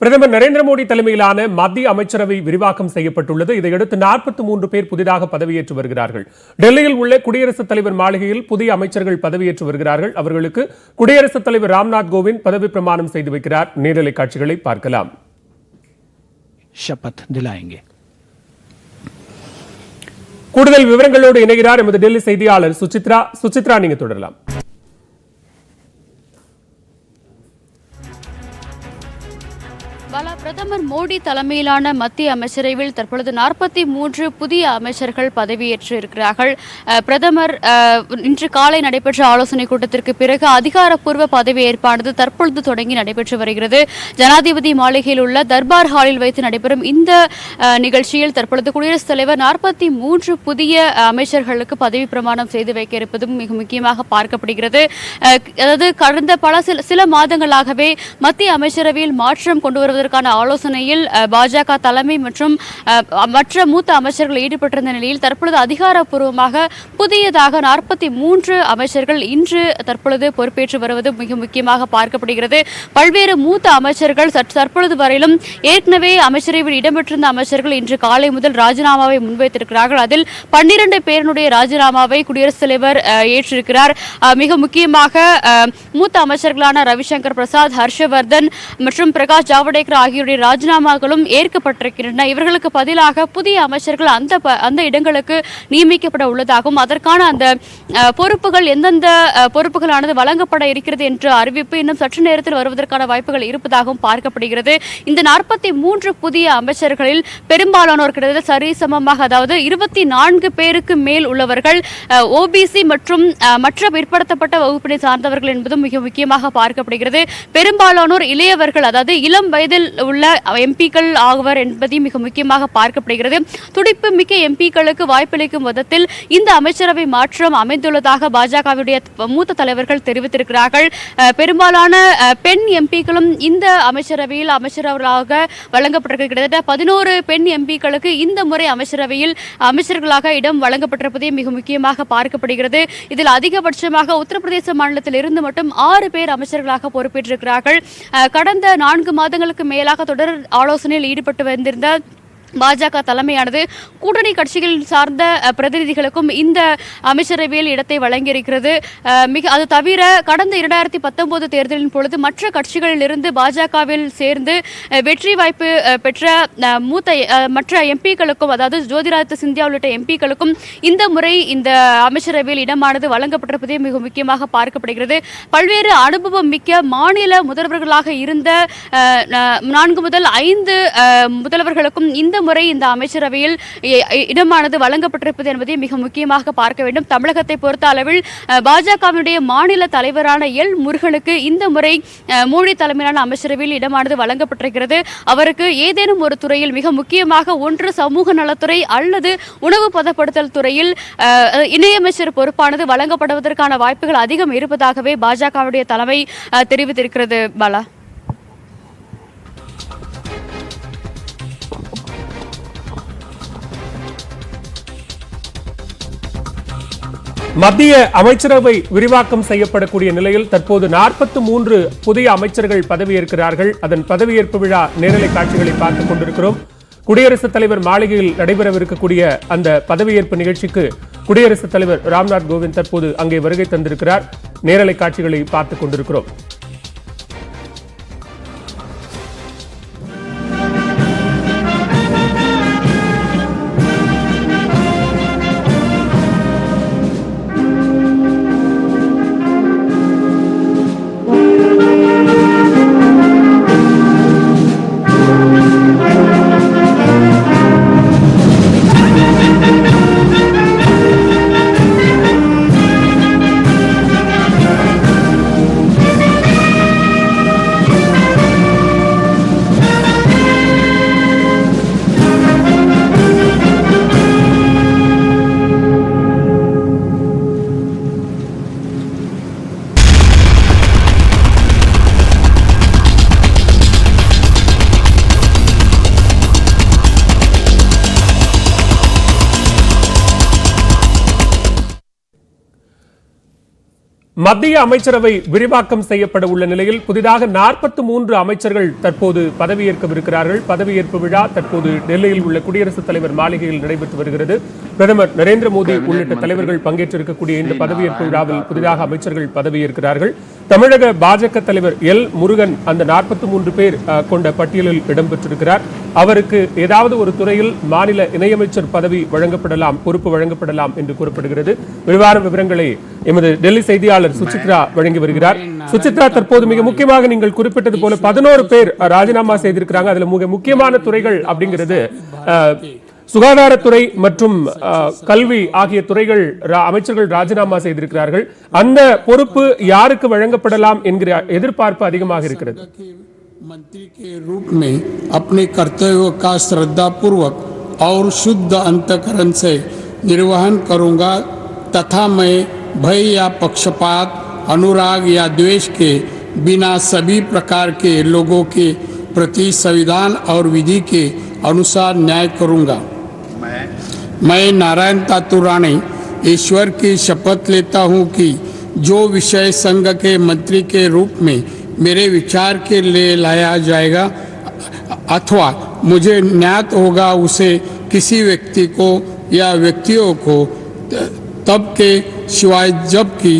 பிரதமர் நரேந்திர மோடி தலைமையிலான மத்திய அமைச்சரவை விரிவாக்கம் செய்யப்பட்டுள்ளது. இதையடுத்து 43 பேர் புதிதாக பதவியேற்று வருகிறார்கள். டெல்லியில் உள்ள குடியரசுத் தலைவர் மாளிகையில் புதிய அமைச்சர்கள் பதவியேற்று வருகிறார்கள். அவர்களுக்கு குடியரசுத் தலைவர் ராம்நாத் கோவிந்த் பதவி பிரமாணம் செய்து வைக்கிறார். நேரலை காட்சிகளை பார்க்கலாம். शपथ दिलाएंगे. கூடுதல் விவரங்களோடு இணைகிறார் எமது டெல்லி செய்தியாளர் சுசித்ரா. நீங்க தொடரலாம். பிரதமர் மோடி தலைமையிலான மத்திய அமைச்சரவையில் தற்பொழுது 43 புதிய அமைச்சர்கள் பதவியேற்று இருக்கிறார்கள். பிரதமர் இன்று காலை நடைபெற்ற ஆலோசனை கூட்டத்திற்கு பிறகு அதிகாரப்பூர்வ பதவியேற்பானது தற்பொழுது தொடங்கி நடைபெற்று வருகிறது. ஜனாதிபதி மாளிகையில் உள்ள தர்பார் ஹாலில் வைத்து நடைபெறும் இந்த நிகழ்ச்சியில் தற்பொழுது குடியரசுத் தலைவர் 43 புதிய அமைச்சர்களுக்கு பதவி பிரமாணம் செய்து வைக்க இருப்பதும் மிக முக்கியமாக பார்க்கப்படுகிறது. அதாவது கடந்த சில மாதங்களாகவே மத்திய அமைச்சரவையில் மாற்றம் கொண்டு வருவதற்கான ஆலோசனையில் பாஜக தலைமை மற்றும் மற்ற மூத்த அமைச்சர்கள் ஈடுபட்டிருந்த நிலையில் தற்பொழுது அதிகாரப்பூர்வமாக புதியதாக 43 அமைச்சர்கள் இன்று தற்பொழுது பொறுப்பேற்று வருவது மிக முக்கியமாக பார்க்கப்படுகிறது. பல்வேறு மூத்த அமைச்சர்கள் தற்பொழுது வரையிலும் ஏற்கனவே அமைச்சரவையில் இடம்பெற்றிருந்த அமைச்சர்கள் இன்று காலை முதல் ராஜினாமாவை முன்வைத்திருக்கிறார்கள். அதில் 12 பேருடைய ராஜினாமாவை குடியரசுத் தலைவர் ஏற்றிருக்கிறார். மிக முக்கியமாக மூத்த அமைச்சர்களான ரவிசங்கர் பிரசாத், ஹர்ஷவர்தன் மற்றும் பிரகாஷ் ஜாவடேகர் ஆகியோருடைய ராஜினாமாக்களும் ஏற்கப்பட்டிருக்கின்றன. இவர்களுக்கு பதிலாக புதிய அமைச்சர்கள் அந்த இடங்களுக்கு நியமிக்கப்பட உள்ளதாகவும் அதற்கான அந்த பொறுப்புகள் எந்தெந்த பொறுப்புகளானது வழங்கப்பட இருக்கிறது என்ற அறிவிப்பு இன்னும் சற்று நேரத்தில் வருவதற்கான வாய்ப்புகள் இருப்பதாகவும் பார்க்கப்படுகிறது. இந்த 43 புதிய அமைச்சர்களில் பெரும்பாலானோர் கிட்டத்தட்ட சரிசமமாக, அதாவது 24 பேருக்கு மேல் உள்ளவர்கள் ஓபிசி மற்றும் மற்ற பிற்படுத்தப்பட்ட வகுப்பினை சார்ந்தவர்கள் என்பதும் மிக முக்கியமாக பார்க்கப்படுகிறது. பெரும்பாலானோர் இளையவர்கள், அதாவது இளம் வயதில் உள்ள எம்பிக்கள் ஆகுவர் என்பதையும் மிக முக்கியமாக பார்க்கப்படுகிறது. துடிப்பு மிக்க எம்பிக்களுக்கு வாய்ப்பளிக்கும் விதத்தில் இந்த அமைச்சரவை மாற்றம் அமைந்துள்ளதாக பாஜகவுடைய மூத்த தலைவர்கள் தெரிவித்திருக்கிறார்கள். பெரும்பாலான பெண் எம்பிக்களும் இந்த அமைச்சரவையில் அமைச்சர்களாக வழங்கப்பட்டிருக்கிறது. கிட்டத்தட்ட 11 பெண் எம்பிக்களுக்கு இந்த முறை அமைச்சரவையில் அமைச்சர்களாக இடம் வழங்கப்பட்டிருப்பதே மிக முக்கியமாக பார்க்கப்படுகிறது. இதில் அதிகபட்சமாக உத்தரப்பிரதேச மாநிலத்தில் இருந்து மட்டும் 6 பேர் அமைச்சர்களாக பொறுப்பேற்றிருக்கிறார்கள். கடந்த 4 மாதங்களுக்கு மேலாக தொடர் ஆலோசனையில் ஈடுபட்டு வந்திருந்த பாஜக தலைமையானது கூட்டணி கட்சிகள் சார்ந்த பிரதிநிதிகளுக்கும் இந்த அமைச்சரவையில் இடத்தை வழங்கியிருக்கிறது. அது தவிர கடந்த 2019 தேர்தலின் பொழுது மற்ற கட்சிகளில் இருந்து பாஜகவில் சேர்ந்து வெற்றி வாய்ப்பு பெற்ற மற்ற எம்பிக்களுக்கும், அதாவது ஜோதிராதித்ய சிந்தியா உள்ளிட்ட எம்பிக்களுக்கும் இந்த முறை இந்த அமைச்சரவையில் இடமானது வழங்கப்பட்டிருப்பதே மிக முக்கியமாக பார்க்கப்படுகிறது. பல்வேறு அனுபவம் மிக்க மாநில முதல்வர்களாக இருந்த 4 முதல் 5 முதல்வர்களுக்கும் இந்த முறை இந்த அமைச்சரவையில் இடமானது வழங்கப்பட்டிருப்பது என்பதை மிக முக்கியமாக பார்க்க வேண்டும். தமிழகத்தை பொறுத்த அளவில் பாஜகவினுடைய மாநில தலைவரான எல் முருகனுக்கு இந்த முறை மோடி தலைமையிலான அமைச்சரவையில் இடமானது வழங்கப்பட்டிருக்கிறது. அவருக்கு ஏதேனும் ஒரு துறையில், மிக முக்கியமாக ஒன்று சமூக நலத்துறை அல்லது உணவு பதப்படுத்தல் துறையில் இணையமைச்சர் பொறுப்பானது வழங்கப்படுவதற்கான வாய்ப்புகள் அதிகம் இருப்பதாகவே பாஜகவுடைய தலைமை தெரிவித்திருக்கிறது. பாலா, மத்திய அமைச்சரவை விரிவாக்கம் செய்யப்படக்கூடிய நிலையில் தற்போது 43 புதிய அமைச்சர்கள் பதவியேற்கிறார்கள். அதன் பதவியேற்பு விழா நேரலை காட்சிகளை பார்த்துக் கொண்டிருக்கிறோம். குடியரசுத் தலைவர் மாளிகையில் நடைபெறவிருக்கக்கூடிய அந்த பதவியேற்பு நிகழ்ச்சிக்கு குடியரசுத் தலைவர் ராம்நாத் கோவிந்த் தற்போது அங்கே வருகை தந்திருக்கிறார். நேரலை காட்சிகளை பார்த்துக் கொண்டிருக்கிறோம். மத்திய அமைச்சரவை விரிவாக்கம் செய்யப்பட உள்ள நிலையில் புதிதாக 43 அமைச்சர்கள் தற்போது பதவியேற்கவிருக்கிறார்கள். பதவியேற்பு விழா தற்போது டெல்லியில் உள்ள குடியரசுத் தலைவர் மாளிகையில் நடைபெற்று வருகிறது. பிரதமர் நரேந்திர மோடி உள்ளிட்ட தலைவர்கள் பங்கேற்றிருக்கக்கூடிய இந்த பதவியேற்பு விழாவில் புதிதாக அமைச்சர்கள் பதவியேற்கிறார்கள். தமிழக பாஜக தலைவர் எல் முருகன் அந்த 43 பேர் கொண்ட பட்டியலில் இடம்பெற்றிருக்கிறார். அவருக்கு ஏதாவது ஒரு துறையில் மாநில இணையமைச்சர் பதவி வழங்கப்படலாம், பொறுப்பு வழங்கப்படலாம் என்று கூறப்படுகிறது. விரிவான விவரங்களை எமது டெல்லி செய்தியாளர் சுசித்ரா வழங்கி வருகிறார். சுசித்ரா, தற்போது மிக முக்கியமாக நீங்கள் குறிப்பிட்டது போல 11 பேர் ராஜினாமா செய்திருக்கிறாங்க. அதுல மிக முக்கியமான துறைகள் அப்படிங்கிறது சுகாதாரத்துறை மற்றும் கல்வி ஆகிய துறைகள் அமைச்சர்கள் ராஜினாமா செய்திருக்கிறார்கள். அந்த பொறுப்பு யாருக்கு வழங்கப்படலாம் என்கிற எதிர்பார்ப்பு அதிகமாக இருக்கிறது. मंत्री के रूप में अपने कर्तव्यों का श्रद्धापूर्वक और शुद्ध अंतःकरण से निर्वहन करूंगा तथा मैं भय या पक्षपात, अनुराग या द्वेष के बिना सभी प्रकार के लोगों के प्रति संविधान और विधि के अनुसार न्याय करूंगा। मैं नारायण तातुरानी ईश्वर की शपथ लेता हूं कि जो विषय संघ के मंत्री के रूप में मेरे विचार के लिए लाया जाएगा अथवा मुझे ज्ञात होगा उसे किसी व्यक्ति को या व्यक्तियों को तब के सिवाय जबकि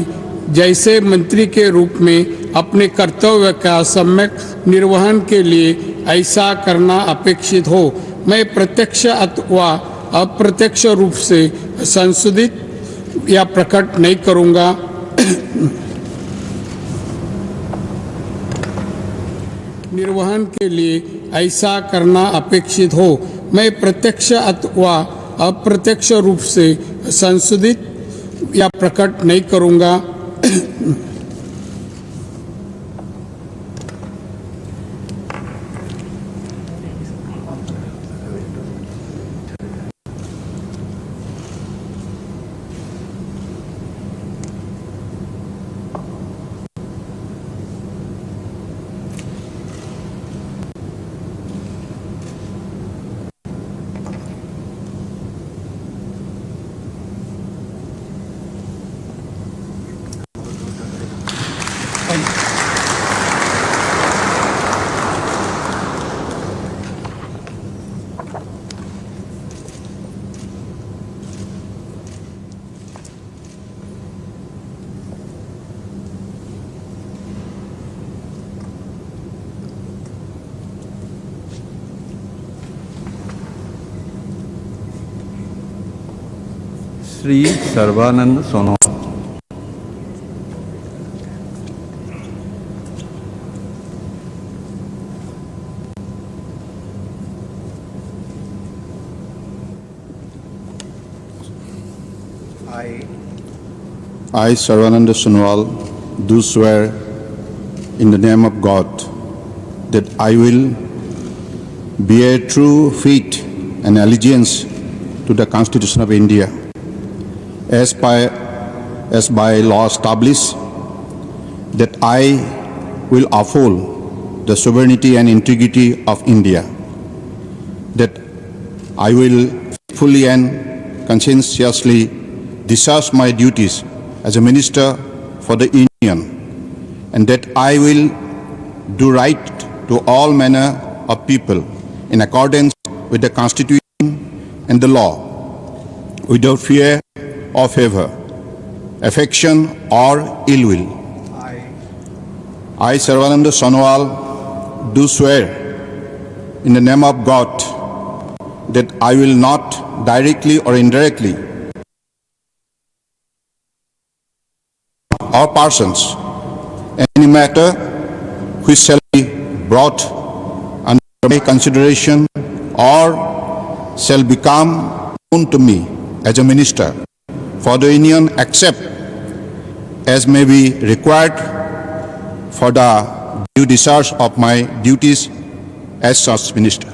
जैसे मंत्री के रूप में अपने कर्तव्य का सम्यक निर्वहन के लिए ऐसा करना अपेक्षित हो, मैं प्रत्यक्ष अथवा अप्रत्यक्ष रूप से संशोधित या प्रकट नहीं करूँगा। निर्वहन के लिए ऐसा करना अपेक्षित हो, मैं प्रत्यक्ष अथवा अप्रत्यक्ष रूप से संशोधित या प्रकट नहीं करूँगा। Shri Sarvananda Sonowal. I, Sarvananda Sonowal, do swear in the name of God that I will bear true faith and allegiance to the Constitution of India as by law established, that I will uphold the sovereignty and integrity of India, that I will fully and conscientiously discharge my duties as a minister for the Union, and that I will do right to all manner of people in accordance with the Constitution and the law, without fear or favor, affection or ill will. I, Sarvananda Sonowal, do swear in the name of God that I will not directly or indirectly or persons any matter which shall be brought under my consideration or shall become known to me as a minister for the Union, except as may be required for the due discharge of my duties as such minister.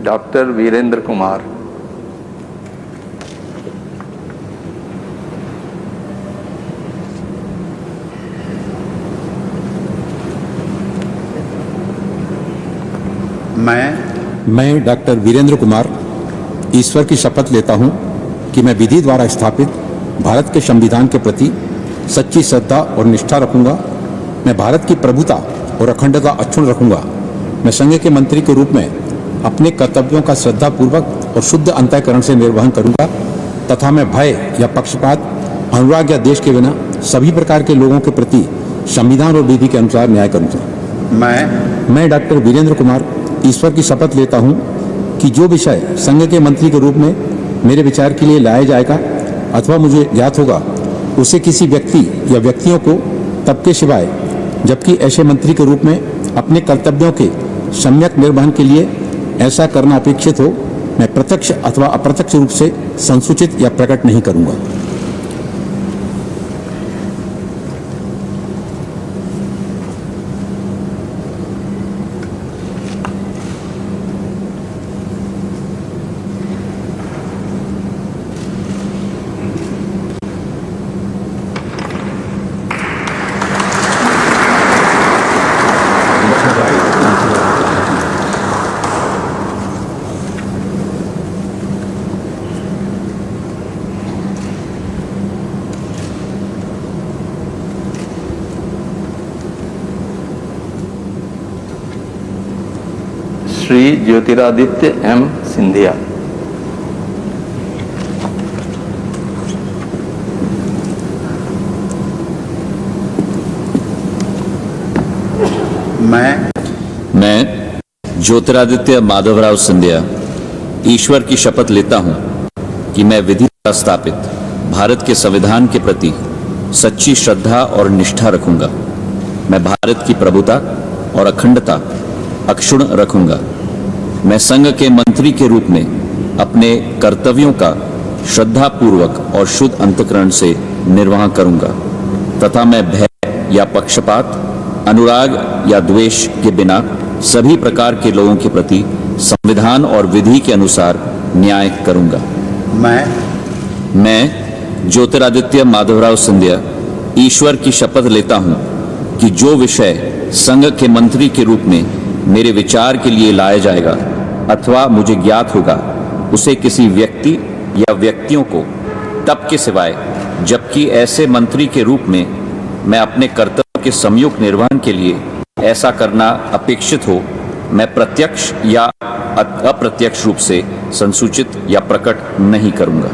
Doctor Virendra Kumar, मैं doctor Virendra Kumar ईश्वर की शपथ लेता हूं कि मैं विधि द्वारा स्थापित भारत के संविधान के प्रति सच्ची श्रद्धा और निष्ठा रखूंगा। मैं भारत की प्रभुता और अखंडता अक्षुण्ण रखूंगा। मैं संघ के मंत्री के रूप में अपने कर्तव्यों का श्रद्धापूर्वक और शुद्ध अंतःकरण से निर्वहन करूंगा तथा मैं भय या पक्षपात, अनुराग या देश के बिना सभी प्रकार के लोगों के प्रति संविधान और विधि के अनुसार न्याय करूंगा। मैं डॉक्टर वीरेंद्र कुमार ईश्वर की शपथ लेता हूं कि जो विषय संघ के मंत्री के रूप में मेरे विचार के लिए लाया जाएगा अथवा मुझे ज्ञात होगा उसे किसी व्यक्ति या व्यक्तियों को तब के सिवाय जबकि ऐसे मंत्री के रूप में अपने कर्तव्यों के सम्यक निर्वहन के लिए ऐसा करना अपेक्षित हो मैं प्रत्यक्ष अथवा अप्रत्यक्ष रूप से संसूचित या प्रकट नहीं करूंगा। श्री ज्योतिरादित्य एम सिंधिया, मैं ज्योतिरादित्य माधवराव सिंधिया ईश्वर की शपथ लेता हूं कि मैं विधि द्वारा स्थापित भारत के संविधान के प्रति सच्ची श्रद्धा और निष्ठा रखूंगा। मैं भारत की प्रभुता और अखंडता अक्षुण्ण रखूंगा। मैं संघ के मंत्री के रूप में अपने कर्तव्यों का श्रद्धापूर्वक और शुद्ध अंतःकरण से निर्वाह करूंगा तथा मैं भय या पक्षपात, अनुराग या द्वेष के बिना सभी प्रकार के लोगों के प्रति संविधान और विधि के अनुसार न्याय करूंगा। मैं ज्योतिरादित्य माधवराव सिंधिया ईश्वर की शपथ लेता हूं कि जो विषय संघ के मंत्री के रूप में मेरे विचार के लिए लाया जाएगा अथवा मुझे ज्ञात होगा उसे किसी व्यक्ति या व्यक्तियों को तब के सिवाय जबकि ऐसे मंत्री के रूप में मैं अपने कर्तव्य के संयुक्त निर्वहन के लिए ऐसा करना अपेक्षित हो मैं प्रत्यक्ष या अप्रत्यक्ष रूप से संसूचित या प्रकट नहीं करूंगा।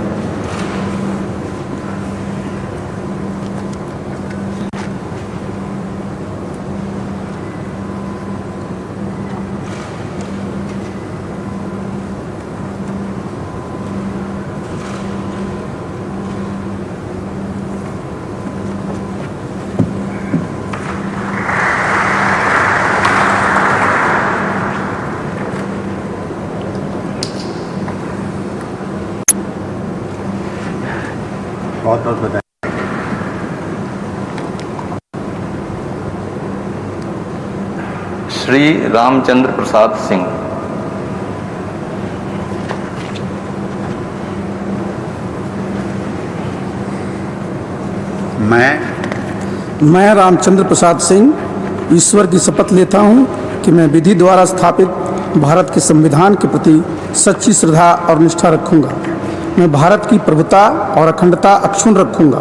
बहुत बहुत बताएं। श्री रामचंद्र प्रसाद सिंह, मैं रामचंद्र प्रसाद सिंह ईश्वर की शपथ लेता हूं कि मैं विधि द्वारा स्थापित भारत के संविधान के प्रति सच्ची श्रद्धा और निष्ठा रखूंगा। मैं भारत की प्रभुता और अखंडता अक्षुण्ण रखूंगा।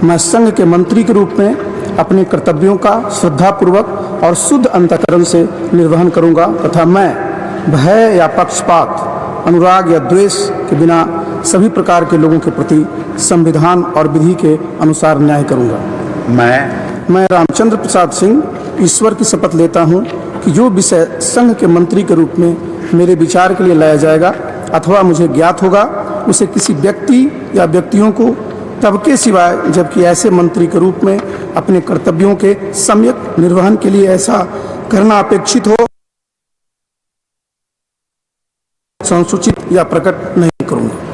मैं संघ के मंत्री के रूप में अपने कर्तव्यों का श्रद्धापूर्वक और शुद्ध अंतःकरण से निर्वहन करूंगा तथा मैं भय या पक्षपात, अनुराग या द्वेष के बिना सभी प्रकार के लोगों के प्रति संविधान और विधि के अनुसार न्याय करूंगा। मैं रामचंद्र प्रसाद सिंह ईश्वर की शपथ लेता हूं कि जो विषय संघ के मंत्री के रूप में मेरे विचार के लिए लाया जाएगा अथवा मुझे ज्ञात होगा उसे किसी व्यक्ति या व्यक्तियों को तब के सिवाय जबकि ऐसे मंत्री के रूप में अपने कर्तव्यों के सम्यक निर्वहन के लिए ऐसा करना अपेक्षित हो संसूचित या प्रकट नहीं करूंगा।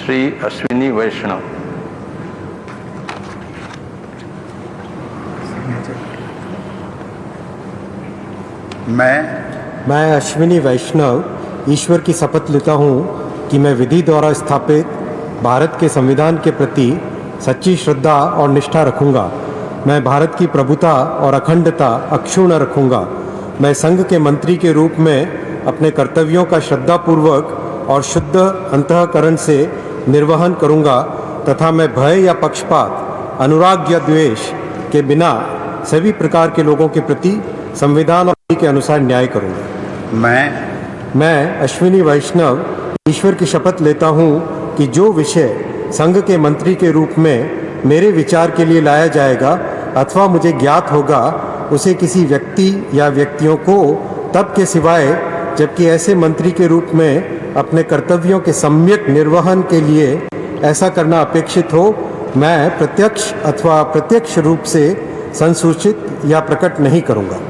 श्री अश्विनी वैष्णव। मैं अश्विनी वैष्णव ईश्वर की शपथ लेता हूँ कि मैं विधि द्वारा स्थापित भारत के संविधान के प्रति सच्ची श्रद्धा और निष्ठा रखूँगा। मैं भारत की प्रभुता और अखंडता अक्षुण्ण रखूँगा। मैं संघ के मंत्री के रूप में अपने कर्तव्यों का श्रद्धापूर्वक और शुद्ध अंतःकरण से निर्वहन करूँगा तथा मैं भय या पक्षपात, अनुराग या द्वेष के बिना सभी प्रकार के लोगों के प्रति संविधान और विधि के अनुसार न्याय करूँगा। मैं अश्विनी वैष्णव ईश्वर की शपथ लेता हूँ कि जो विषय संघ के मंत्री के रूप में मेरे विचार के लिए लाया जाएगा अथवा मुझे ज्ञात होगा, उसे किसी व्यक्ति या व्यक्तियों को तब के सिवाय जबकि ऐसे मंत्री के रूप में अपने कर्तव्यों के सम्यक निर्वहन के लिए ऐसा करना अपेक्षित हो, मैं प्रत्यक्ष अथवा अप्रत्यक्ष रूप से संसूचित या प्रकट नहीं करूँगा।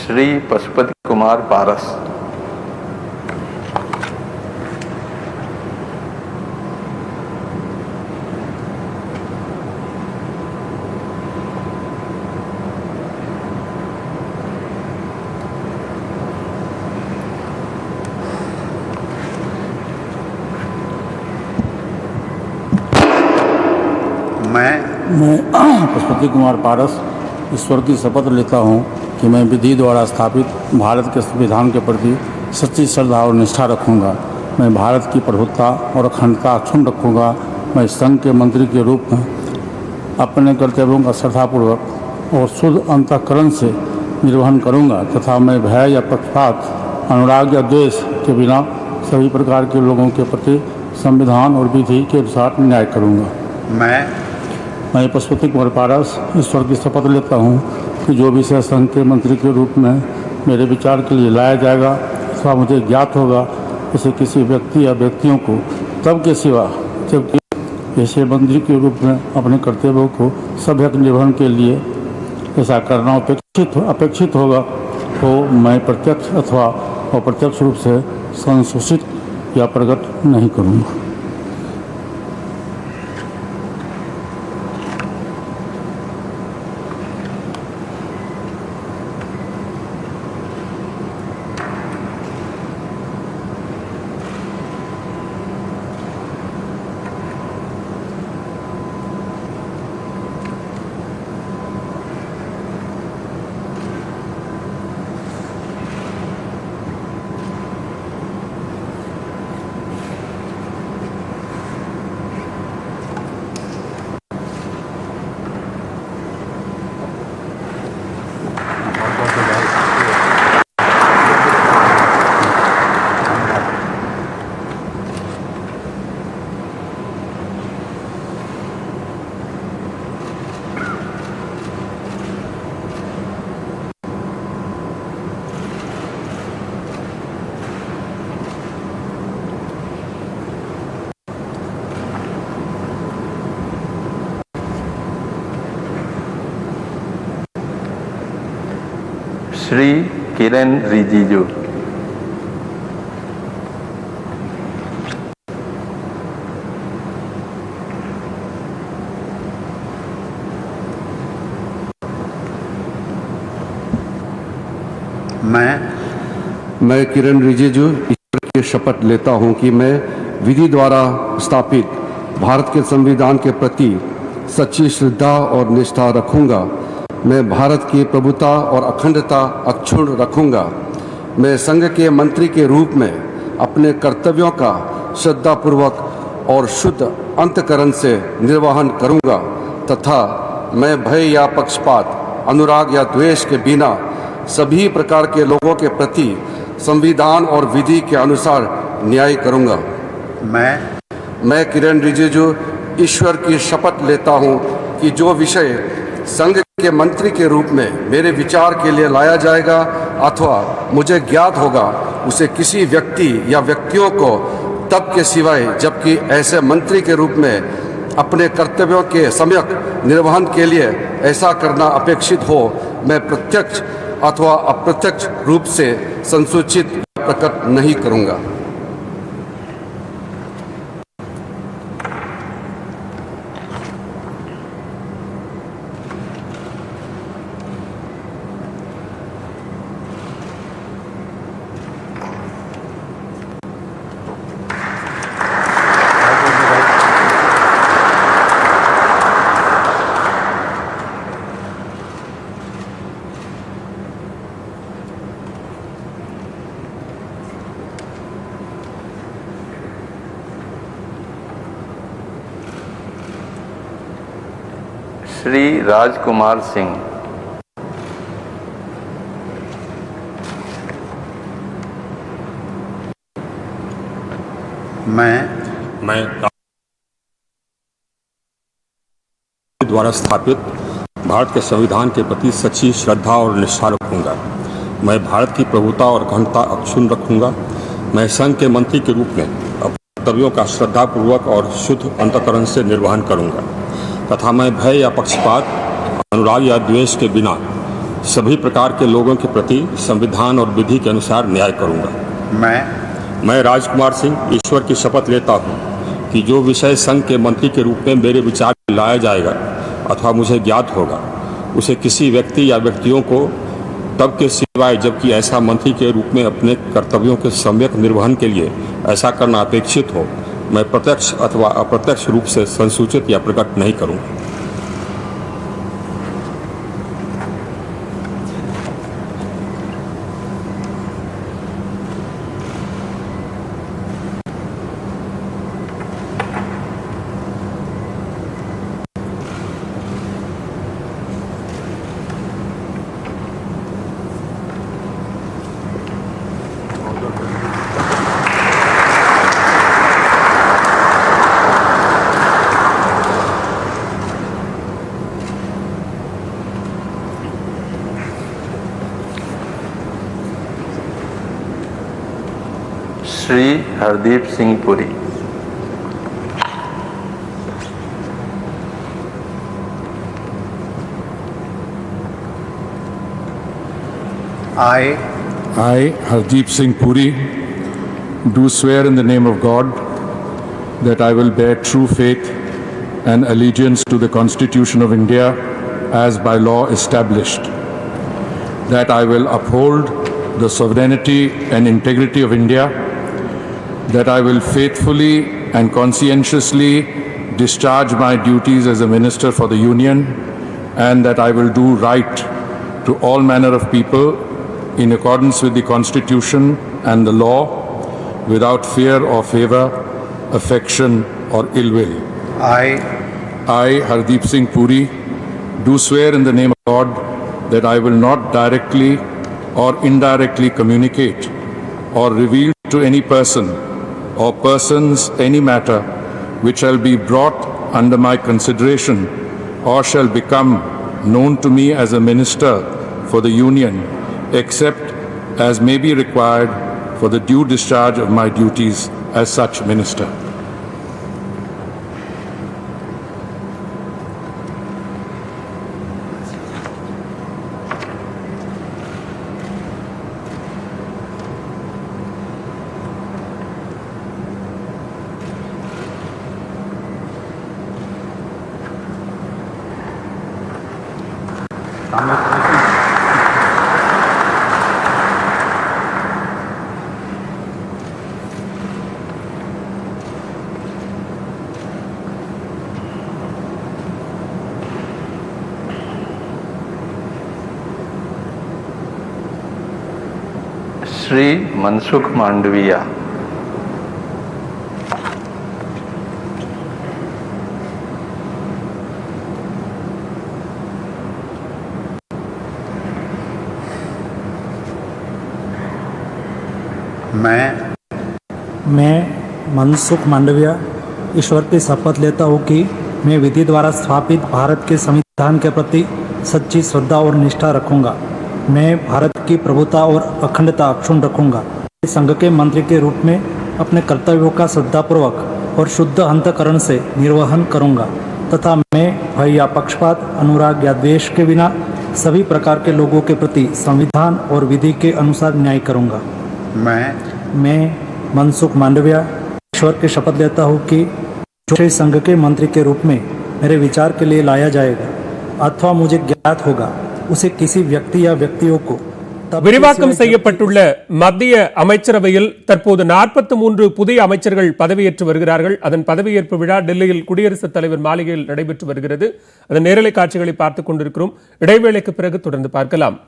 श्री पशुपति कुमार पारस। मैं पशुपति कुमार पारस ईश्वर की शपथ लेता हूँ कि मैं विधि द्वारा स्थापित भारत के संविधान के प्रति सच्ची श्रद्धा और निष्ठा रखूँगा। मैं भारत की प्रभुता और अखंडता अक्षुण्ण रखूँगा। मैं संघ के मंत्री के रूप में अपने कर्तव्यों का श्रद्धापूर्वक और शुद्ध अंतःकरण से निर्वहन करूँगा तथा मैं भय या पक्षपात, अनुराग या द्वेष के बिना सभी प्रकार के लोगों के प्रति संविधान और विधि के अनुसार न्याय करूँगा। मैं पशुपति कुमार पारस ईश्वर की शपथ लेता हूँ कि जो विषय संघ के मंत्री के रूप में मेरे विचार के लिए लाया जाएगा अथवा मुझे ज्ञात होगा, उसे किसी व्यक्ति या व्यक्तियों को तब के सिवा जबकि ऐसे मंत्री के रूप में अपने कर्तव्यों को सभ्यक निर्वहन के लिए ऐसा करना अपेक्षित होगा हो, मैं प्रत्यक्ष अथवा अप्रत्यक्ष रूप से संसूचित या प्रकट नहीं करूँगा। श्री किरण रिजिजू। मैं किरण रिजिजू ईश्वर की शपथ लेता हूं कि मैं विधि द्वारा स्थापित भारत के संविधान के प्रति सच्ची श्रद्धा और निष्ठा रखूंगा। मैं भारत की प्रभुता और अखंडता अक्षुण्ण रखूंगा। मैं संघ के मंत्री के रूप में अपने कर्तव्यों का श्रद्धापूर्वक और शुद्ध अंतःकरण से निर्वहन करूंगा तथा मैं भय या पक्षपात, अनुराग या द्वेष के बिना सभी प्रकार के लोगों के प्रति संविधान और विधि के अनुसार न्याय करूंगा। मैं किरण रिजिजू ईश्वर की शपथ लेता हूं कि जो विषय संघ के मंत्री के रूप में मेरे विचार के लिए लाया जाएगा अथवा मुझे ज्ञात होगा, उसे किसी व्यक्ति या व्यक्तियों को तब के सिवाय जबकि ऐसे मंत्री के रूप में अपने कर्तव्यों के सम्यक निर्वहन के लिए ऐसा करना अपेक्षित हो, मैं प्रत्यक्ष अथवा अप्रत्यक्ष रूप से संसूचित प्रकट नहीं करूंगा। श्री राजकुमार सिंह। मैं द्वारा स्थापित भारत के संविधान के प्रति सच्ची श्रद्धा और निष्ठा रखूंगा। मैं भारत की प्रभुता और अखंडता अक्षुण्ण रखूंगा। मैं संघ के मंत्री के रूप में अपने कर्तव्यों का श्रद्धापूर्वक और शुद्ध अंतःकरण से निर्वहन करूंगा तथा मैं भय या पक्षपात, अनुराग या द्वेष के बिना सभी प्रकार के लोगों के प्रति संविधान और विधि के अनुसार न्याय करूंगा। मैं राजकुमार सिंह ईश्वर की शपथ लेता हूं कि जो विषय संघ के मंत्री के रूप में मेरे विचार में लाया जाएगा अथवा मुझे ज्ञात होगा, उसे किसी व्यक्ति या व्यक्तियों को तब के सिवाय जबकि ऐसा मंत्री के रूप में अपने कर्तव्यों के सम्यक निर्वहन के लिए ऐसा करना अपेक्षित हो, मैं प्रत्यक्ष अथवा अप्रत्यक्ष रूप से संसूचित या प्रकट नहीं करूंगा। Shri Hardeep Singh Puri. I, Hardeep Singh Puri, do swear in the name of God that I will bear true faith and allegiance to the Constitution of India as by law established, that I will uphold the sovereignty and integrity of India, that I will faithfully and conscientiously discharge my duties as a Minister for the Union, and that I will do right to all manner of people in accordance with the Constitution and the law, without fear or favor, affection or ill will. I, Hardeep Singh Puri, do swear in the name of God that I will not directly or indirectly communicate or reveal to any person or persons any matter which shall be brought under my consideration or shall become known to me as a Minister for the Union, except as may be required for the due discharge of my duties as such Minister. Shri Mansukh Mandaviya. मैं मनसुख मांडविया ईश्वर की शपथ लेता हूँ कि मैं विधि द्वारा स्थापित भारत के संविधान के प्रति सच्ची श्रद्धा और निष्ठा रखूँगा। मैं भारत की प्रभुता और अखंडता अक्षुण्ण रखूँगा। संघ के मंत्री के रूप में अपने कर्तव्यों का श्रद्धापूर्वक और शुद्ध अंतःकरण से निर्वहन करूँगा तथा मैं भय या पक्षपात, अनुराग या द्वेष के बिना सभी प्रकार के लोगों के प्रति संविधान और विधि के अनुसार न्याय करूँगा। मैं मनसुख मांडविया ईश्वर की शपथ लेता हूँ कि जो संघ के मंत्री के रूप में मेरे विचार के लिए लाया जाएगा अथवा मुझे ज्ञात होगा उसे किसी व्यक्ति या व्यक्तियों को விரிவாக்கம் செய்யப்பட்டுள்ள மத்திய அமைச்சரவையில் தற்போது 43 புதிய அமைச்சர்கள் பதவியேற்று வருகிறார்கள். அதன் பதவியேற்பு விழா டெல்லியில் குடியரசுத் தலைவர் மாளிகையில் நடைபெற்று வருகிறது. அதன் நேரலை காட்சிகளை பார்த்துக் கொண்டிருக்கிறோம். இடைவேளைக்கு பிறகு தொடர்ந்து பார்க்கலாம்.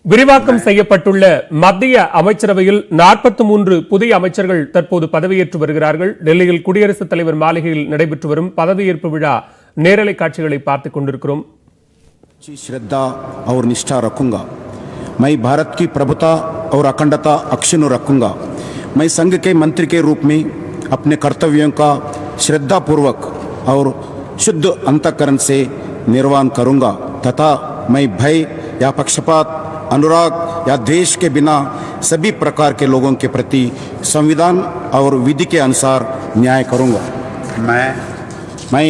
விரிவாக்கம் செய்யப்பட்டுள்ள மத்திய அமைச்சரவையில் 43 புதிய அமைச்சர்கள் தற்போது பதவியேற்று வருகிறார்கள். டெல்லியில் குடியரசுத் தலைவர் மாளிகையில் நடைபெற்று வரும் பதவியேற்பு விழா நேரலை காட்சிகளை பார்த்துக் கொண்டிருக்கிறோம். श्रद्धा और निष्ठा रखूंगा। मैं भारत की प्रभुता और अखंडता अक्षुण्ण रखूंगा। मैं संघ के मंत्री के रूप में अपने कर्तव्यों का श्रद्धापूर्वक और शुद्ध अंतःकरण से निर्वहन करूंगा तथा मैं भय या पक्षपात, अनुराग या द्वेष के बिना सभी प्रकार के लोगों के प्रति संविधान और विधि के अनुसार न्याय करूंगा। मैं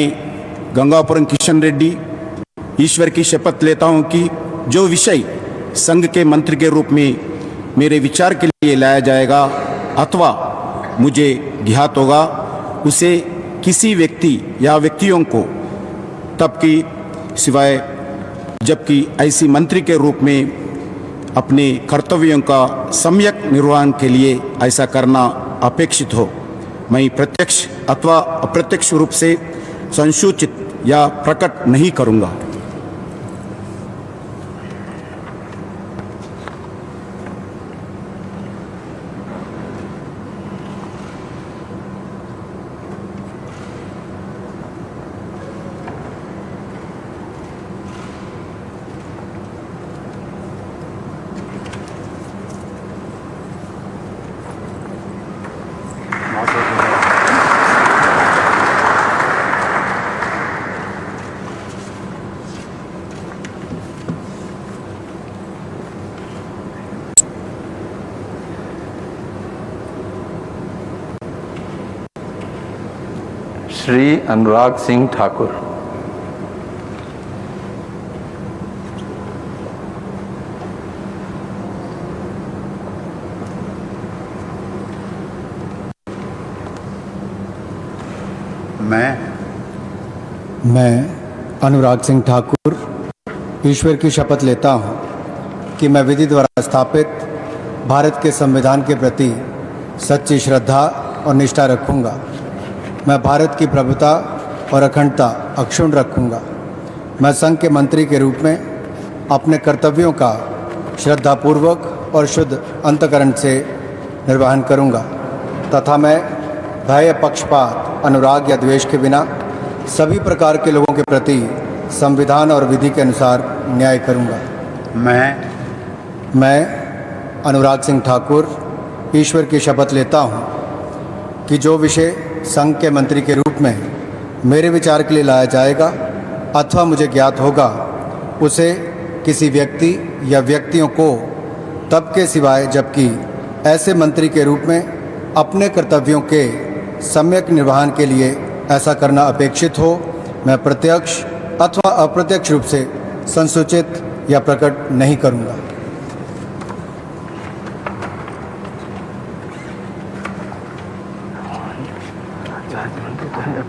गंगापुरम किशन रेड्डी ईश्वर की शपथ लेता हूं कि जो विषय संघ के मंत्री के रूप में मेरे विचार के लिए लाया जाएगा अथवा मुझे ज्ञात होगा उसे किसी व्यक्ति या व्यक्तियों को तब की सिवाय जबकि ऐसी मंत्री के रूप में अपने कर्तव्यों का सम्यक निर्वहन के लिए ऐसा करना अपेक्षित हो मैं प्रत्यक्ष अथवा अप्रत्यक्ष रूप से संसूचित या प्रकट नहीं करूंगा। श्री अनुराग सिंह ठाकुर। मैं अनुराग सिंह ठाकुर ईश्वर की शपथ लेता हूँ कि मैं विधि द्वारा स्थापित भारत के संविधान के प्रति सच्ची श्रद्धा और निष्ठा रखूँगा। मैं भारत की प्रभुता और अखंडता अक्षुण्ण रखूँगा। मैं संघ के मंत्री के रूप में अपने कर्तव्यों का श्रद्धापूर्वक और शुद्ध अंतःकरण से निर्वहन करूँगा तथा मैं भय, पक्षपात, अनुराग या द्वेष के बिना सभी प्रकार के लोगों के प्रति संविधान और विधि के अनुसार न्याय करूँगा। मैं अनुराग सिंह ठाकुर ईश्वर की शपथ लेता हूँ कि जो विषय संघ के मंत्री के रूप में मेरे विचार के लिए लाया जाएगा अथवा मुझे ज्ञात होगा उसे किसी व्यक्ति या व्यक्तियों को तब के सिवाय जबकि ऐसे मंत्री के रूप में अपने कर्तव्यों के सम्यक निर्वहन के लिए ऐसा करना अपेक्षित हो मैं प्रत्यक्ष अथवा अप्रत्यक्ष रूप से संसूचित या प्रकट नहीं करूँगा।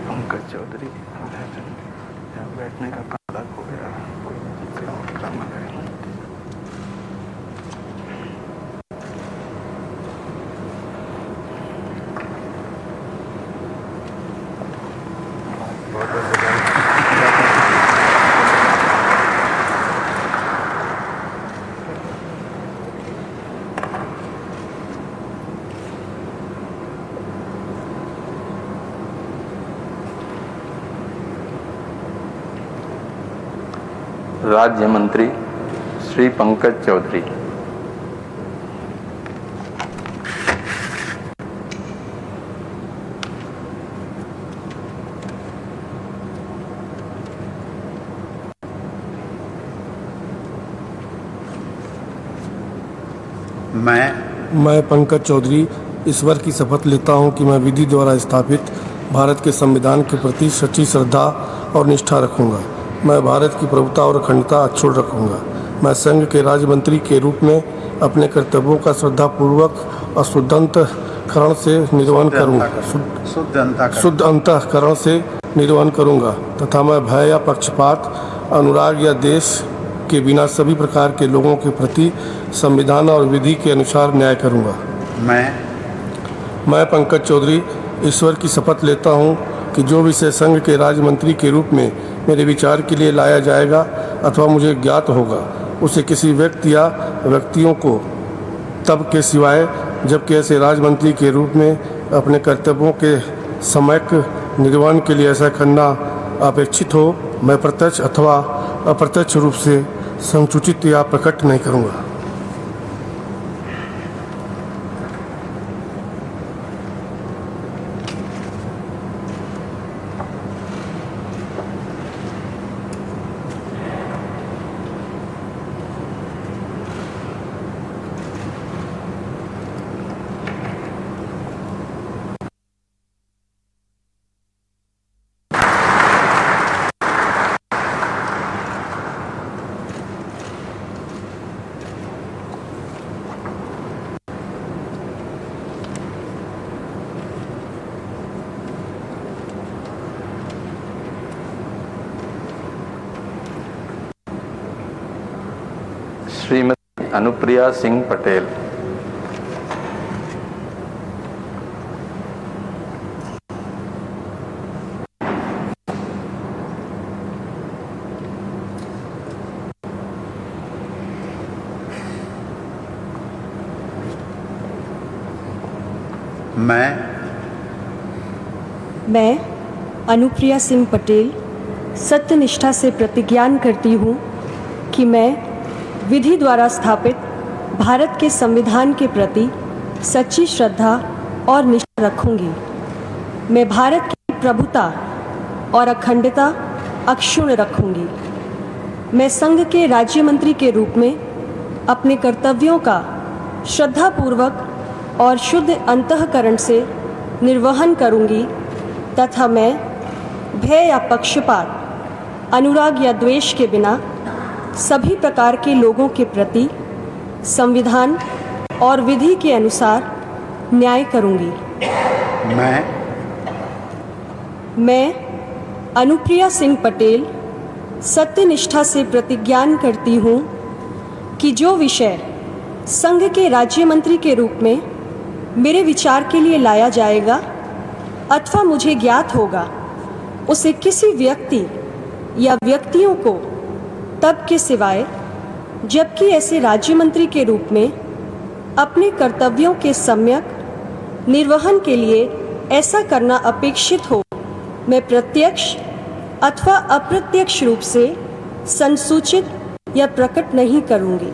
पंकज चौधरी बैठने का काला हो गया। राज्य मंत्री श्री पंकज चौधरी। मैं पंकज चौधरी ईश्वर की शपथ लेता हूं कि मैं विधि द्वारा स्थापित भारत के संविधान के प्रति सच्ची श्रद्धा और निष्ठा रखूंगा। मैं भारत की प्रभुता और अखंडता अक्षुण्ण रखूंगा। मैं संघ के राज्य मंत्री के रूप में अपने कर्तव्यों का श्रद्धापूर्वक और शुद्ध अंतःकरण से निर्वहन करूंगा तथा मैं भय या पक्षपात, अनुराग या देश के बिना सभी प्रकार के लोगों के प्रति संविधान और विधि के अनुसार न्याय करूंगा। मैं पंकज चौधरी ईश्वर की शपथ लेता हूं कि जो विषय संघ के राज्य मंत्री के रूप में मेरे विचार के लिए लाया जाएगा अथवा मुझे ज्ञात होगा, उसे किसी व्यक्ति या व्यक्तियों को तब के सिवाय जबकि ऐसे राज्य मंत्री के रूप में अपने कर्तव्यों के सम्यक निर्वहन के लिए ऐसा करना अपेक्षित हो, मैं प्रत्यक्ष अथवा अप्रत्यक्ष रूप से संसूचित या प्रकट नहीं करूंगा। श्रीमती अनुप्रिया सिंह पटेल। मैं अनुप्रिया सिंह पटेल सत्यनिष्ठा से प्रतिज्ञान करती हूँ कि मैं विधि द्वारा स्थापित भारत के संविधान के प्रति सच्ची श्रद्धा और निष्ठा रखूंगी। मैं भारत की प्रभुता और अखंडता अक्षुण्ण रखूंगी। मैं संघ के राज्य मंत्री के रूप में अपने कर्तव्यों का श्रद्धापूर्वक और शुद्ध अंतःकरण से निर्वहन करूंगी तथा मैं भय या पक्षपात, अनुराग या द्वेष के बिना सभी प्रकार के लोगों के प्रति संविधान और विधि के अनुसार न्याय करूंगी। मैं अनुप्रिया सिंह पटेल सत्यनिष्ठा से प्रतिज्ञान करती हूँ कि जो विषय संघ के राज्य मंत्री के रूप में मेरे विचार के लिए लाया जाएगा अथवा मुझे ज्ञात होगा, उसे किसी व्यक्ति या व्यक्तियों को तब के सिवाय जबकि ऐसे राज्य मंत्री के रूप में अपने कर्तव्यों के सम्यक निर्वहन के लिए ऐसा करना अपेक्षित हो, मैं प्रत्यक्ष अथवा अप्रत्यक्ष रूप से संसूचित या प्रकट नहीं करूंगी।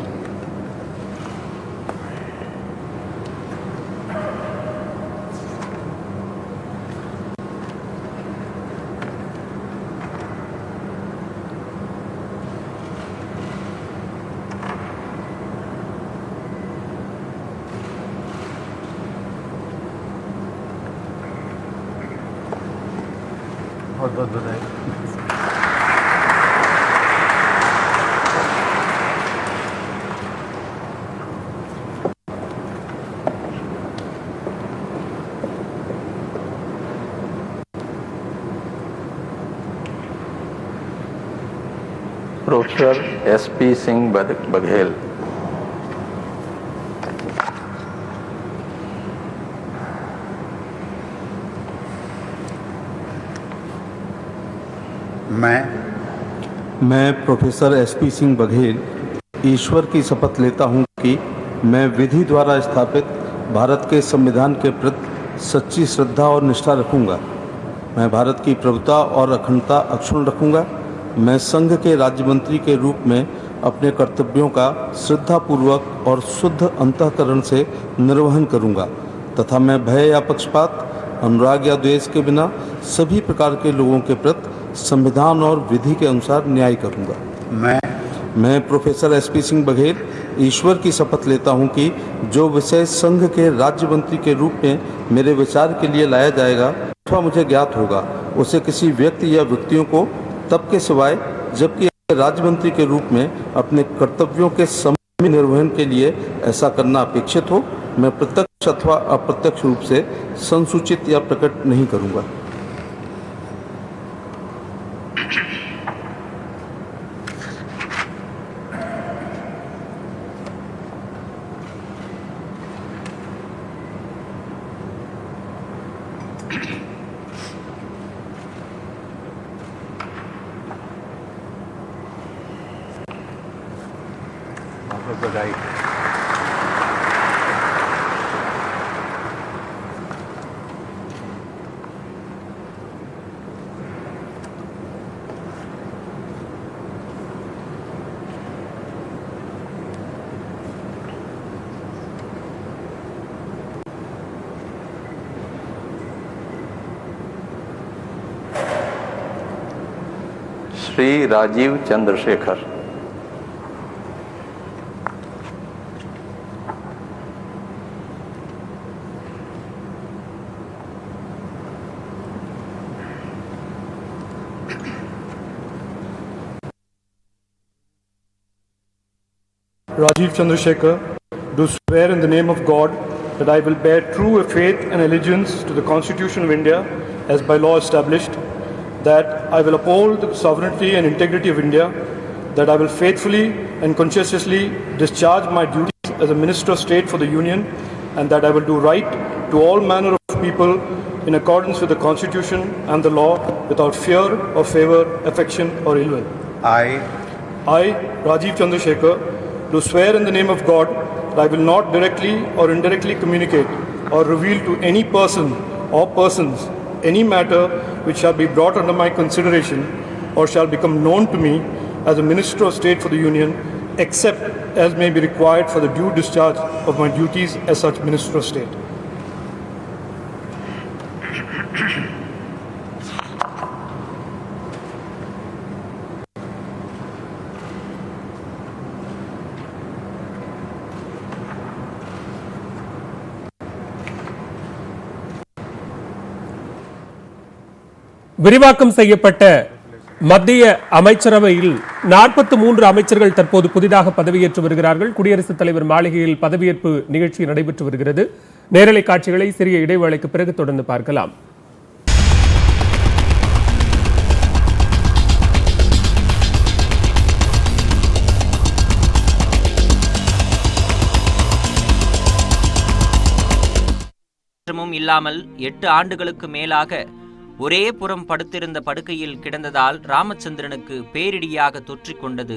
बहुत बहुत बधाई। Professor SP Singh Baghel. मैं प्रोफेसर SP सिंह बघेल ईश्वर की शपथ लेता हूं कि मैं विधि द्वारा स्थापित भारत के संविधान के प्रति सच्ची श्रद्धा और निष्ठा रखूंगा। मैं भारत की प्रभुता और अखंडता अक्षुण्ण रखूंगा मैं संघ के राज्य मंत्री के रूप में अपने कर्तव्यों का श्रद्धापूर्वक और शुद्ध अंतःकरण से निर्वहन करूंगा तथा मैं भय या पक्षपात, अनुराग या द्वेष के बिना सभी प्रकार के लोगों के प्रति संविधान और विधि के अनुसार न्याय करूंगा। मैं प्रोफेसर एसपी सिंह बघेल ईश्वर की शपथ लेता हूं कि जो विषय संघ के राज्य मंत्री के रूप में मेरे विचार के लिए लाया जाएगा अथवा मुझे ज्ञात होगा, उसे किसी व्यक्ति या व्यक्तियों को तब के सिवाय जबकि राज्य मंत्री के रूप में अपने कर्तव्यों के समय निर्वहन के लिए ऐसा करना अपेक्षित हो, मैं प्रत्यक्ष अथवा अप्रत्यक्ष रूप से संसूचित या प्रकट नहीं करूंगा। बधाई। Shri Rajiv Chandrashekhar. Rajiv Chandrasekhar, do swear in the name of God that I will bear true faith and allegiance to the Constitution of India as by law established, that I will uphold the sovereignty and integrity of India, that I will faithfully and conscientiously discharge my duties as a Minister of State for the Union, and that I will do right to all manner of people in accordance with the Constitution and the law without fear or favor, affection or ill will. I, Rajiv Chandrasekhar, do swear in the name of God that I will not directly or indirectly communicate or reveal to any person or persons any matter which shall be brought under my consideration or shall become known to me as a Minister of State for the Union, except as may be required for the due discharge of my duties as such Minister of State. விரிவாக்கம் செய்யப்பட்ட மத்திய அமைச்சரவையில் 43 அமைச்சர்கள் தற்போது புதிதாக பதவியேற்று வருகிறார்கள். குடியரசுத் தலைவர் மாளிகையில் பதவியேற்பு நிகழ்ச்சி நடைபெற்று வருகிறது. நேரலை காட்சிகளை சிறிய இடைவேளைக்கு பிறகு தொடர்ந்து பார்க்கலாம். இல்லாமல் 8 ஆண்டுகளுக்கு மேலாக ஒரே புறம் படுத்திருந்த படுக்கையில் கிடந்ததால் ராமச்சந்திரனுக்கு பேரிடியாக தொற்றிக்கொண்டது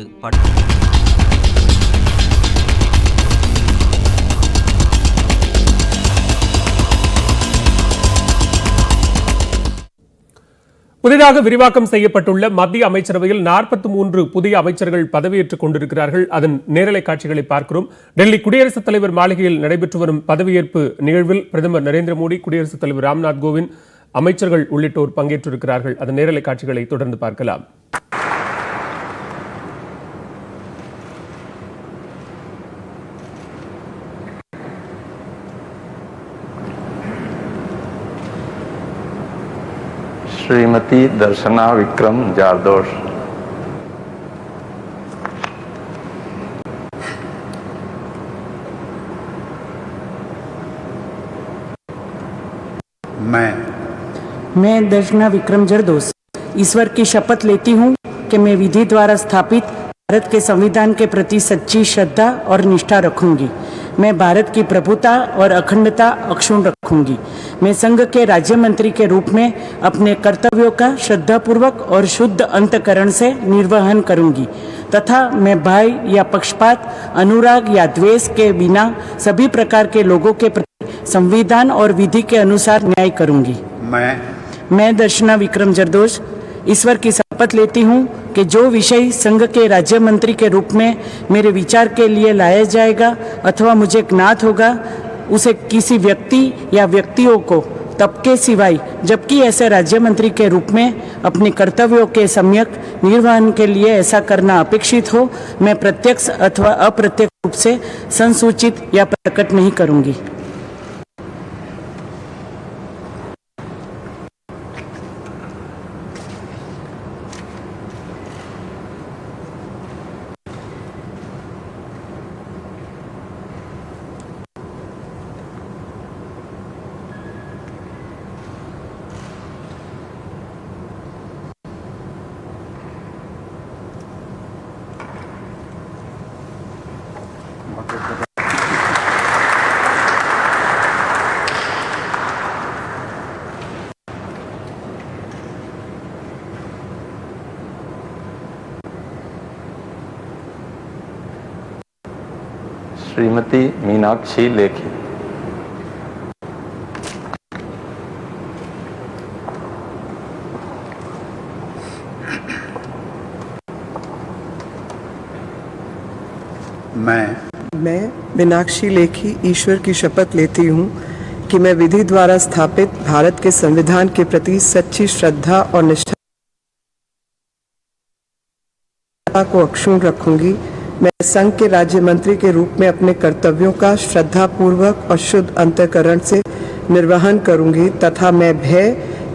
புதிதாக விரிவாக்கம் செய்யப்பட்டுள்ள மத்திய அமைச்சரவையில் 43 புதிய அமைச்சர்கள் பதவியேற்றுக் கொண்டிருக்கிறார்கள். அதன் நேரலை காட்சிகளை பார்க்கிறோம். டெல்லி குடியரசுத் தலைவர் மாளிகையில் நடைபெற்று வரும் பதவியேற்பு நிகழ்வில் பிரதமர் நரேந்திர மோடி, குடியரசுத் தலைவர் ராம்நாத் கோவிந்த், அமைச்சர்கள் உள்ளிட்டோர் பங்கேற்றிருக்கிறார்கள். அதன் நேரலை காட்சிகளை தொடர்ந்து பார்க்கலாம். श्रीमती दर्शना विक्रम जारदोश। मैं दर्शना विक्रम जरदोश ईश्वर की शपथ लेती हूँ कि मैं विधि द्वारा स्थापित भारत के संविधान के प्रति सच्ची श्रद्धा और निष्ठा रखूंगी। मैं भारत की प्रभुता और अखंडता अक्षुण्ण रखूंगी। मैं संघ के राज्य मंत्री के रूप में अपने कर्तव्यों का श्रद्धापूर्वक और शुद्ध अंतःकरण से निर्वहन करूंगी तथा मैं भय या पक्षपात, अनुराग या द्वेष के बिना सभी प्रकार के लोगों के प्रति संविधान और विधि के अनुसार न्याय करूंगी। मैं दर्शना विक्रम जरदोश ईश्वर की शपथ लेती हूँ कि जो विषय संघ के राज्य मंत्री के रूप में मेरे विचार के लिए लाया जाएगा अथवा मुझे ज्ञात होगा उसे किसी व्यक्ति या व्यक्तियों को तब के सिवाय जबकि ऐसे राज्य मंत्री के रूप में अपने कर्तव्यों के सम्यक निर्वहन के लिए ऐसा करना अपेक्षित हो मैं प्रत्यक्ष अथवा अप्रत्यक्ष रूप से संसूचित या प्रकट नहीं करूंगी। श्रीमती मीनाक्षी लेखी। मैं मीनाक्षी लेखी ईश्वर की शपथ लेती हूँ कि मैं विधि द्वारा स्थापित भारत के संविधान के प्रति सच्ची श्रद्धा और निष्ठा को अक्षुण्ण रखूंगी। मैं संघ के राज्य मंत्री के रूप में अपने कर्तव्यों का श्रद्धापूर्वक और शुद्ध अंतःकरण से निर्वहन करूंगी तथा मैं भय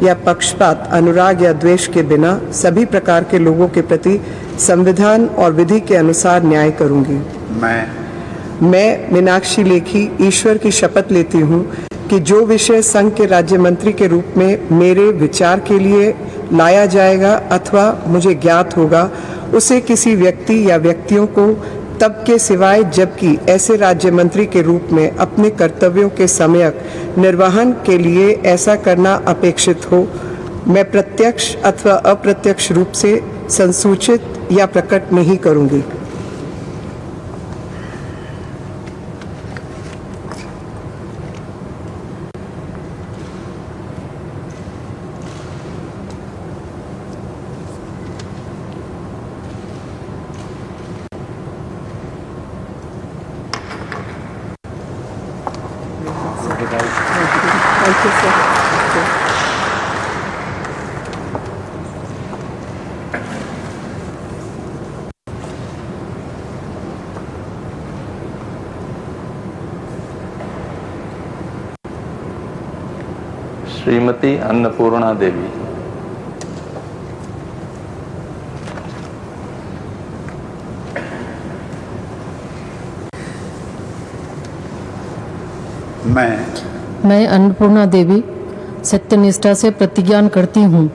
या पक्षपात, अनुराग या द्वेष के बिना सभी प्रकार के लोगों के प्रति संविधान और विधि के अनुसार न्याय करूंगी। मैं मीनाक्षी लेखी ईश्वर की शपथ लेती हूँ कि जो विषय संघ के राज्य मंत्री के रूप में मेरे विचार के लिए लाया जाएगा अथवा मुझे ज्ञात होगा उसे किसी व्यक्ति या व्यक्तियों को तब के सिवाय जबकि ऐसे राज्य मंत्री के रूप में अपने कर्तव्यों के सम्यक निर्वहन के लिए ऐसा करना अपेक्षित हो मैं प्रत्यक्ष अथवा अप्रत्यक्ष रूप से संसूचित या प्रकट नहीं करूंगी। श्रीमती अन्नपूर्णा देवी। मैं अन्नपूर्णा देवी सत्यनिष्ठा से प्रतिज्ञा करती हूँ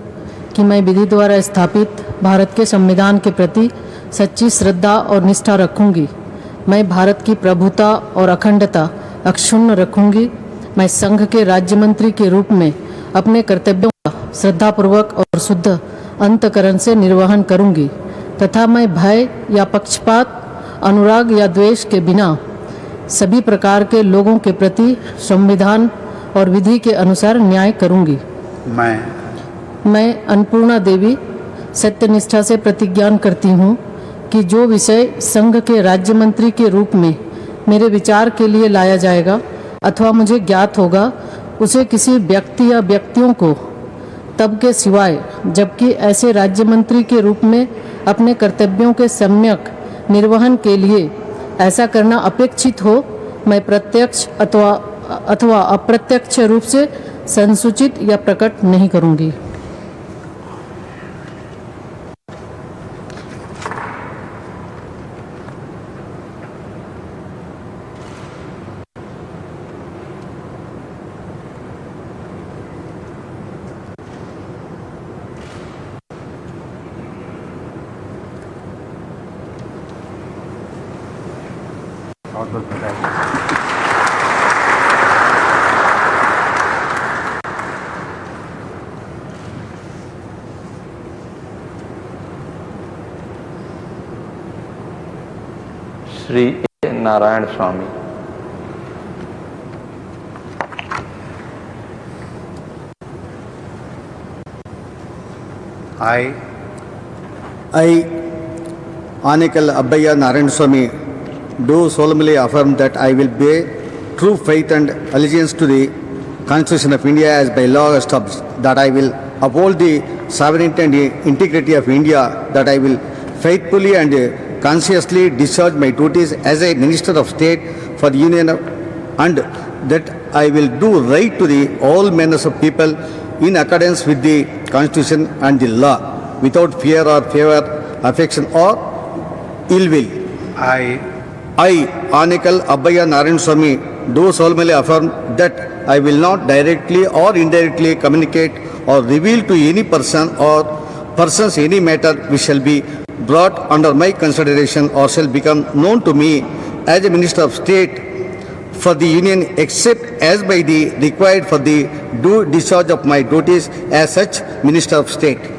कि मैं विधि द्वारा स्थापित भारत के संविधान के प्रति सच्ची श्रद्धा और निष्ठा रखूंगी। मैं भारत की प्रभुता और अखंडता अक्षुण्ण रखूंगी। मैं संघ के राज्य मंत्री के रूप में अपने कर्तव्यों का श्रद्धापूर्वक और शुद्ध अंतःकरण से निर्वहन करूंगी तथा मैं भय या पक्षपात, अनुराग या द्वेष के बिना सभी प्रकार के लोगों के प्रति संविधान और विधि के अनुसार न्याय करूंगी। मैं अन्नपूर्णा देवी सत्यनिष्ठा से प्रतिज्ञा करती हूँ कि जो विषय संघ के राज्य मंत्री के रूप में मेरे विचार के लिए लाया जाएगा अथवा मुझे ज्ञात होगा उसे किसी व्यक्ति या व्यक्तियों को तब के सिवाय जबकि ऐसे राज्य मंत्री के रूप में अपने कर्तव्यों के सम्यक निर्वहन के लिए ऐसा करना अपेक्षित हो मैं प्रत्यक्ष अथवा अप्रत्यक्ष रूप से संसूचित या प्रकट नहीं करूंगी। बहुत बहुत बधाई। श्री ए. नारायण स्वामी। I, I, Anekal Abbayya Narayan Swami, do solemnly affirm that I will bear true faith and allegiance to the Constitution of India as by law established, that I will uphold the sovereignty and integrity of India, that I will faithfully and consciously discharge my duties as a Minister of State for the Union and that I will do right to the all manners of people in accordance with the Constitution and the law, without fear or favor, affection or ill will. I, Anekal Abbayya Narayan Swami, do solemnly affirm that I will not directly or indirectly communicate or reveal to any person or persons any matter which shall be brought under my consideration or shall become known to me as a Minister of State for the Union, except as by the required for the due discharge of my duties as such Minister of State.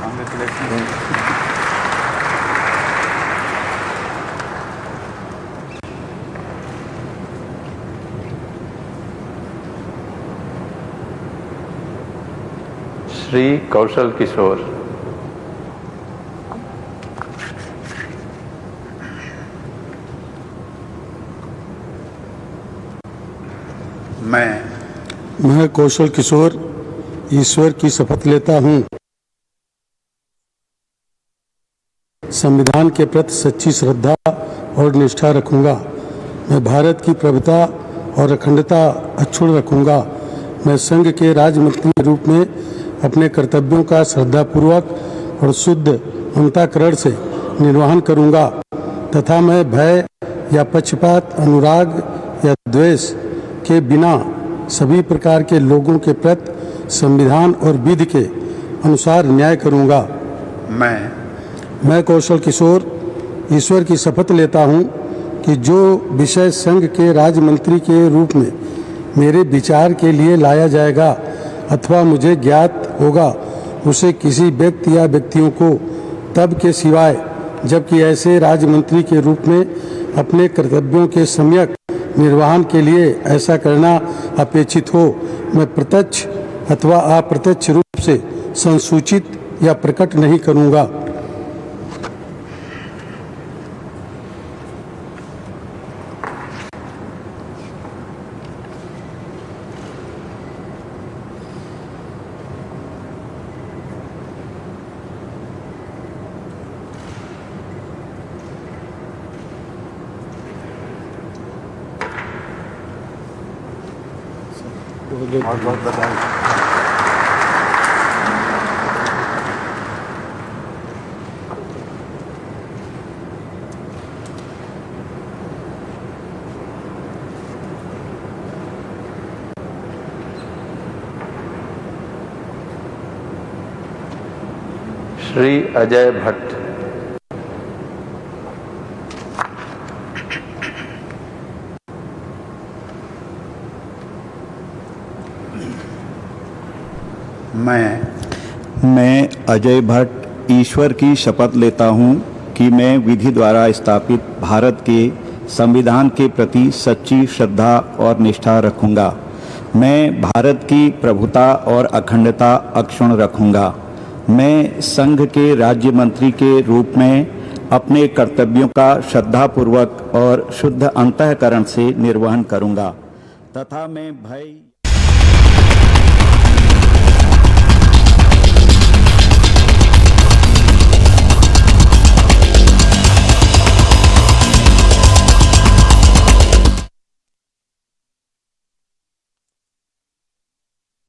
Congratulations. Shri Kaushal Kishore. मैं कौशल किशोर ईश्वर की शपथ लेता हूँ, संविधान के प्रति सच्ची श्रद्धा और निष्ठा रखूंगा। मैं भारत की प्रभुता और अखंडता अक्षुण्ण रखूंगा। मैं संघ के राज्य मंत्री के रूप में अपने कर्तव्यों का श्रद्धापूर्वक और शुद्ध अंतःकरण से निर्वहन करूंगा तथा मैं भय या पक्षपात, अनुराग या द्वेष के बिना सभी प्रकार के लोगों के प्रति संविधान और विधि के अनुसार न्याय करूंगा। मैं कौशल किशोर ईश्वर की शपथ लेता हूं कि जो विषय संघ के राज्य मंत्री के रूप में मेरे विचार के लिए लाया जाएगा अथवा मुझे ज्ञात होगा, उसे किसी व्यक्ति या व्यक्तियों को तब के सिवाय जबकि ऐसे राज्य मंत्री के रूप में अपने कर्तव्यों के सम्यक निर्वहन के लिए ऐसा करना अपेक्षित हो, मैं प्रत्यक्ष अथवा अप्रत्यक्ष रूप से संसूचित या प्रकट नहीं करूंगा। बहुत बहुत बधाई। श्री अजय भट्ट। मैं अजय भट्ट ईश्वर की शपथ लेता हूं कि मैं विधि द्वारा स्थापित भारत के संविधान के प्रति सच्ची श्रद्धा और निष्ठा रखूंगा। मैं भारत की प्रभुता और अखंडता अक्षुण्ण रखूंगा। मैं संघ के राज्य मंत्री के रूप में अपने कर्तव्यों का श्रद्धापूर्वक और शुद्ध अंतःकरण से निर्वहन करूंगा तथा मैं भय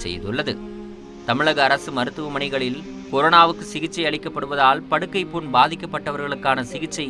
செய்துள்ளது. தமிழக அரசு மருத்துவமனைகளில் கொரோனாவுக்கு சிகிச்சை அளிக்கப்படுவதால் படுக்கை புண் பாதிக்கப்பட்டவர்களுக்கான சிகிச்சை